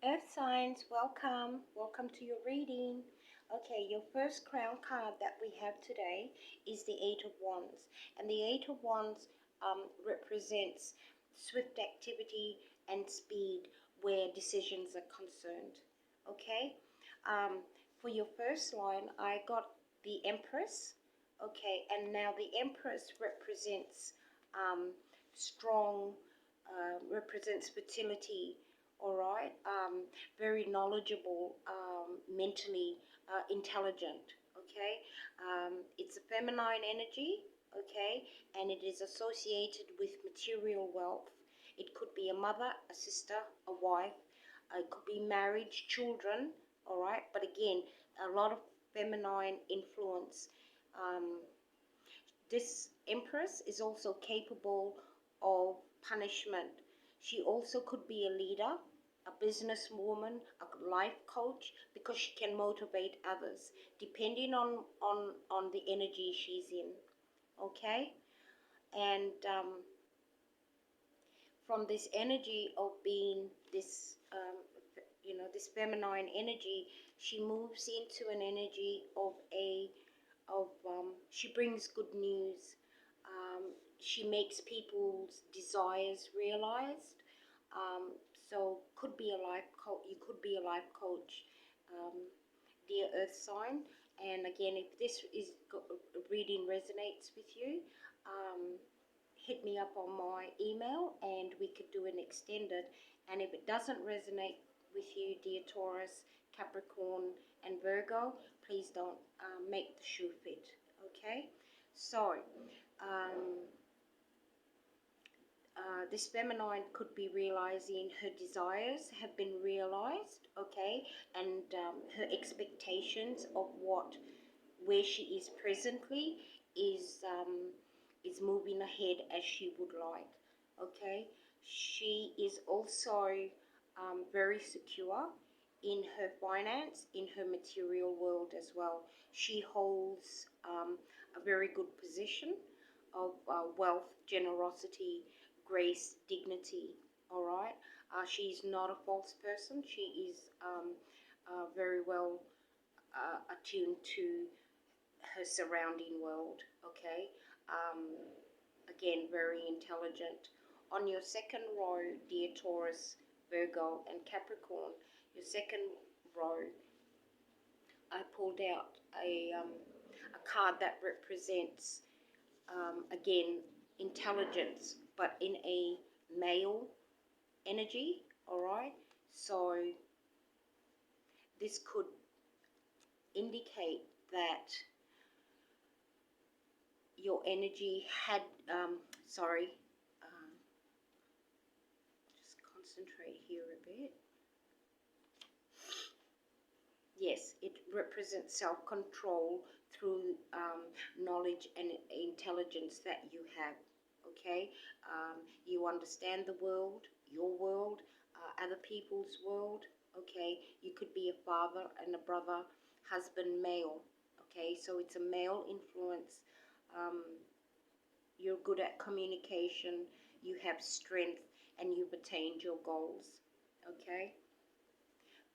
Earth signs, welcome to your reading. Okay, your first crown card that we have today is the Eight of Wands, and the Eight of Wands represents swift activity and speed where decisions are concerned. Okay, um, for your first line, I got the Empress. Okay, and now the Empress represents strong, represents fertility, all right, very knowledgeable, mentally intelligent, okay. It's a feminine energy, okay, and it is associated with material wealth. It could be a mother, a sister, a wife, it could be marriage, children, all right, but again, a lot of feminine influence. Um, this Empress is also capable of punishment. She also could be a leader, a businesswoman, a life coach, because she can motivate others depending on the energy she's in. Okay, and from this energy of being this, this feminine energy, she moves into an energy of she brings good news. She makes people's desires realized. So could be a life coach. You could be a life coach, um, dear Earth sign. And again, if this is reading resonates with you, um, hit me up on my email and we could do an extended. And if it doesn't resonate with you, dear Taurus, Capricorn, and Virgo, please don't make the shoe fit. Okay, so um, this feminine could be realizing her desires have been realized, okay, and her expectations of where she is presently is moving ahead as she would like, okay. She is also very secure in her finance, in her material world as well. She holds a very good position of wealth, generosity, grace, dignity. All right. She's not a false person. She is very well attuned to her surrounding world. Okay. Um, Again, very intelligent. On your second row, dear Taurus, Virgo, and Capricorn, your second row, I pulled out a card that represents, again, intelligence, but in a male energy, all right? So this could indicate that your energy had, sorry, um, just concentrate here a bit. Yes, it represents self-control through knowledge and intelligence that you have. Okay, you understand the world, your world, other people's world. Okay, you could be a father and a brother, husband, male. Okay, so it's a male influence. Um, you're good at communication. You have strength, and you've attained your goals. Okay,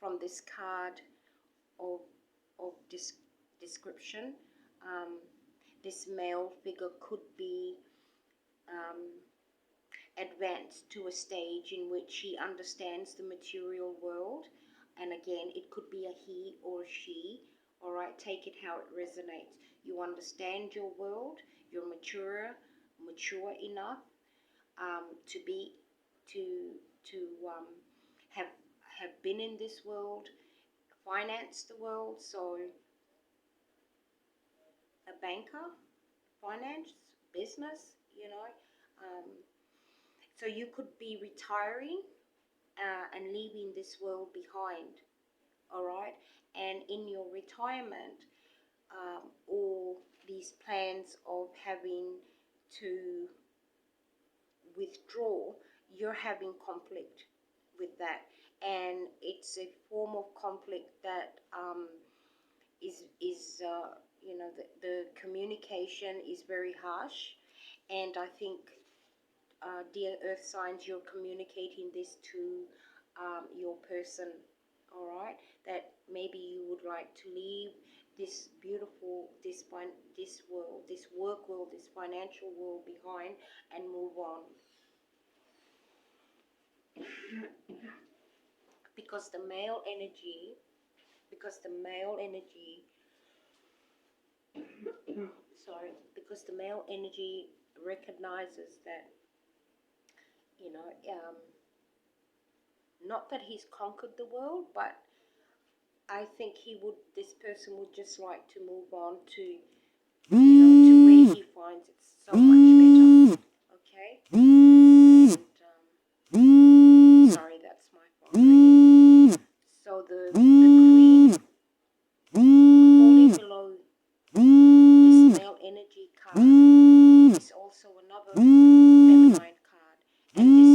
from this card of this description. Um, this male figure could be um, advanced to a stage in which he understands the material world. And again, it could be a he or a she. All right, take it how it resonates. You understand your world. You're mature enough to be to have have been in this world, finance the world. So a banker, finance, business, Um, so you could be retiring and leaving this world behind, all right? And in your retirement, or these plans of having to withdraw, you're having conflict with that. And it's a form of conflict that the communication is very harsh, and I think, dear Earth signs, you're communicating this to your person, all right, that maybe you would like to leave this beautiful, this world, this work world, this financial world behind and move on. Because the male energy, because the male energy, sorry, because the male energy recognizes that, you know, not that he's conquered the world, but I think this person would just like to move on to, to where he finds it so much better. Okay? And, sorry, that's my phone. So the queen falling below this male energy card is also another feminine card. And this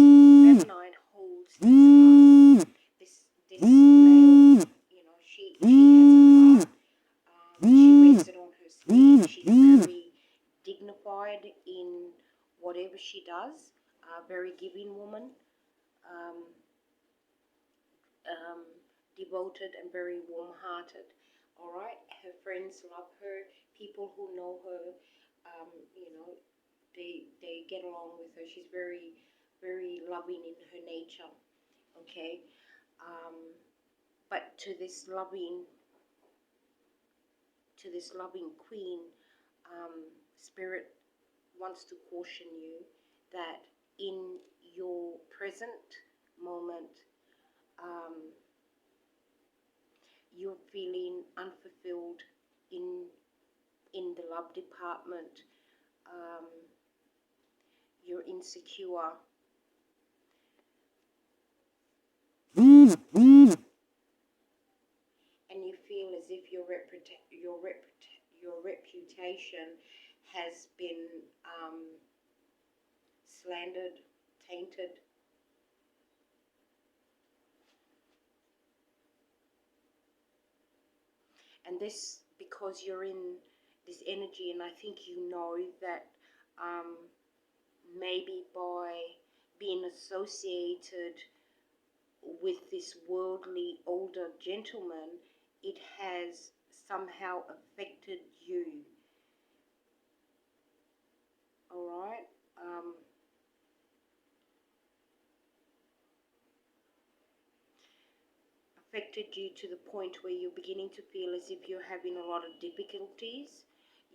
feminine holds his heart. This male, she has a heart. She wears it on her sleeve. She's very dignified in whatever she does. A very giving woman. Um, Devoted and very warm-hearted. All right, her friends love her. People who know her, they get along with her. She's very, very loving in her nature. Okay, but to this loving queen, spirit wants to caution you that in your present moment, you're feeling unfulfilled in the love department. You're insecure. And you feel as if your reputation has been slandered, tainted. And this, because you're in this energy, and I think you know that maybe by being associated with this worldly older gentleman, it has somehow affected you. All right. Affected you to the point where you're beginning to feel as if you're having a lot of difficulties.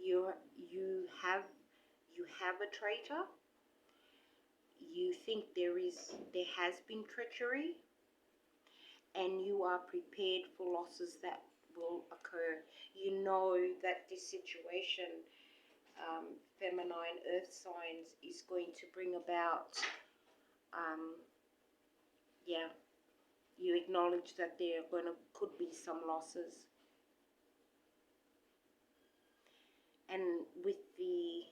You have a traitor. You think there has been treachery, and you are prepared for losses that will occur. You know that this situation, feminine earth signs, is going to bring about, you acknowledge that there could be some losses. And with the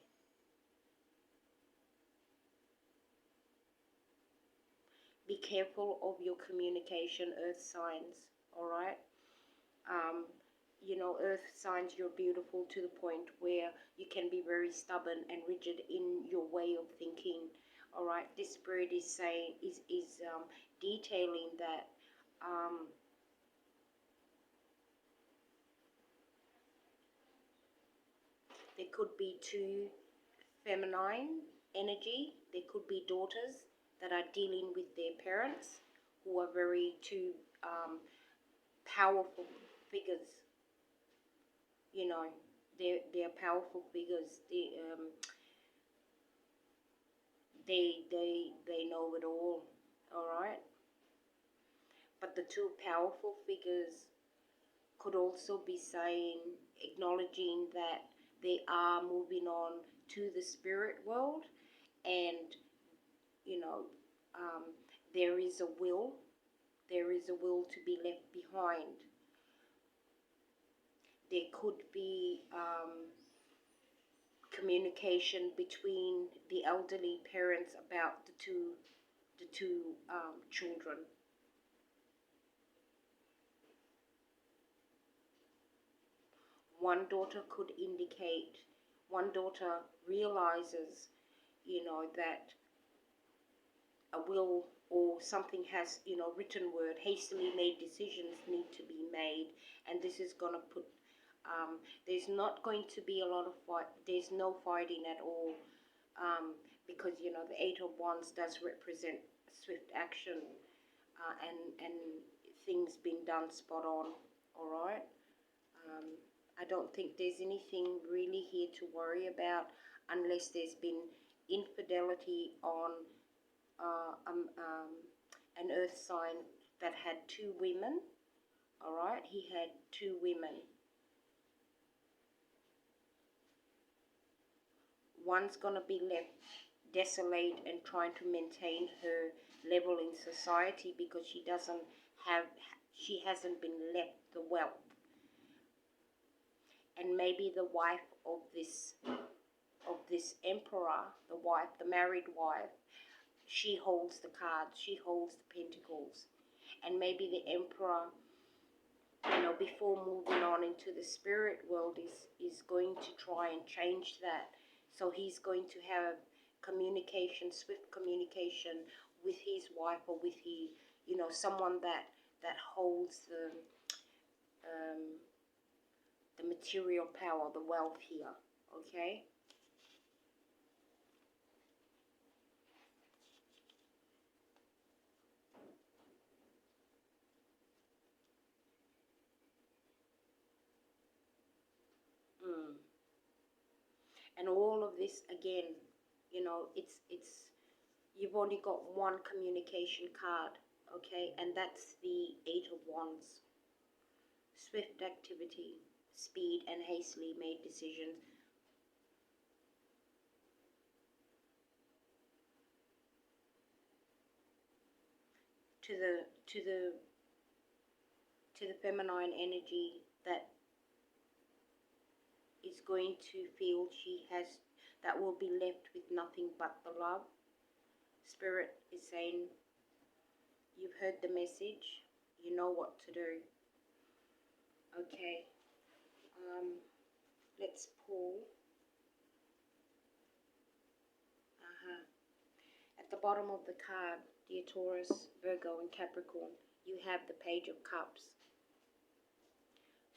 be careful of your communication, earth signs, all right? Earth signs, you're beautiful to the point where you can be very stubborn and rigid in your way of thinking, all right? This spirit is saying, is detailing that there could be two feminine energy. There could be daughters that are dealing with their parents who are very two powerful figures. They're powerful figures. They know it all right? But the two powerful figures could also be saying, acknowledging that they are moving on to the spirit world, and there is a will to be left behind. There could be communication between the elderly parents about the two children. One daughter realizes, that a will or something has, you know, written word, hastily made decisions need to be made, and this is going to put, there's not going to be a lot of fight, there's no fighting at all, because, you know, the Eight of Wands does represent swift action, and things being done spot on, all right? I don't think there's anything really here to worry about unless there's been infidelity on an earth sign that had two women, all right? He had two women. One's going to be left desolate and trying to maintain her level in society because she hasn't been left the wealth. And maybe the wife of this emperor, the married wife, she holds the cards, she holds the pentacles. And maybe the emperor, you know, before moving on into the spirit world, is going to try and change that. So he's going to have communication, swift communication with his wife, or with you know, someone that holds the material power, the wealth here, okay? And all of this, again, you know, you've only got one communication card, okay? And that's the Eight of Wands. Swift activity, speed, and hastily made decisions. To the feminine energy that is going to feel that will be left with nothing but the love. Spirit is saying, you've heard the message, you know what to do. Okay, let's pull. At the bottom of the card, dear Taurus, Virgo, and Capricorn, you have the Page of Cups.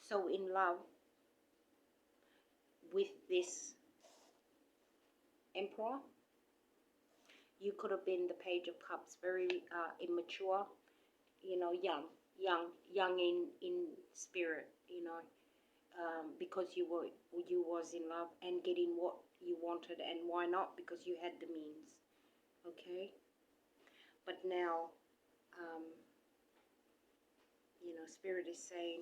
So in love with this Emperor, you could have been the Page of Cups, very immature, you know, young in spirit, you know, because you was in love and getting what you wanted, and why not? Because you had the means, okay? But now, you know, Spirit is saying,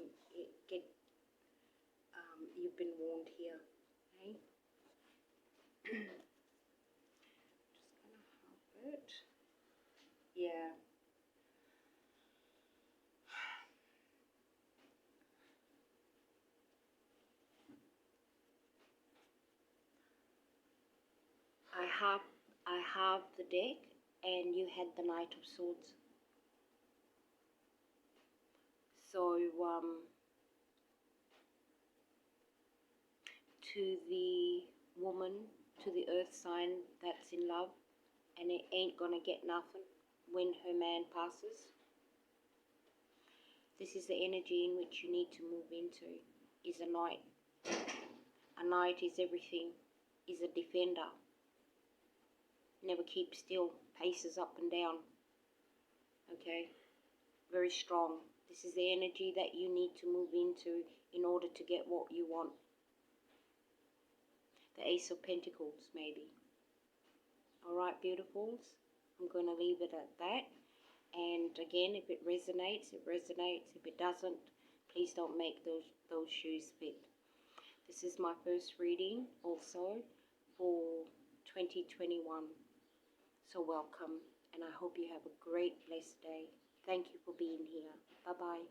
you've been warned here, okay? Just gonna have it. Yeah. I have the deck, and you had the Knight of Swords. So to the woman, to the earth sign that's in love and it ain't gonna get nothing when her man passes, this is the energy in which you need to move into, is a knight. A knight is everything, is a defender, never keeps still, paces up and down, okay, very strong. This is the energy that you need to move into in order to get what you want. The Ace of Pentacles, maybe. Alright, beautifuls, I'm going to leave it at that. And again, if it resonates, it resonates. If it doesn't, please don't make those shoes fit. This is my first reading also for 2021. So welcome, and I hope you have a great, blessed day. Thank you for being here. Bye-bye.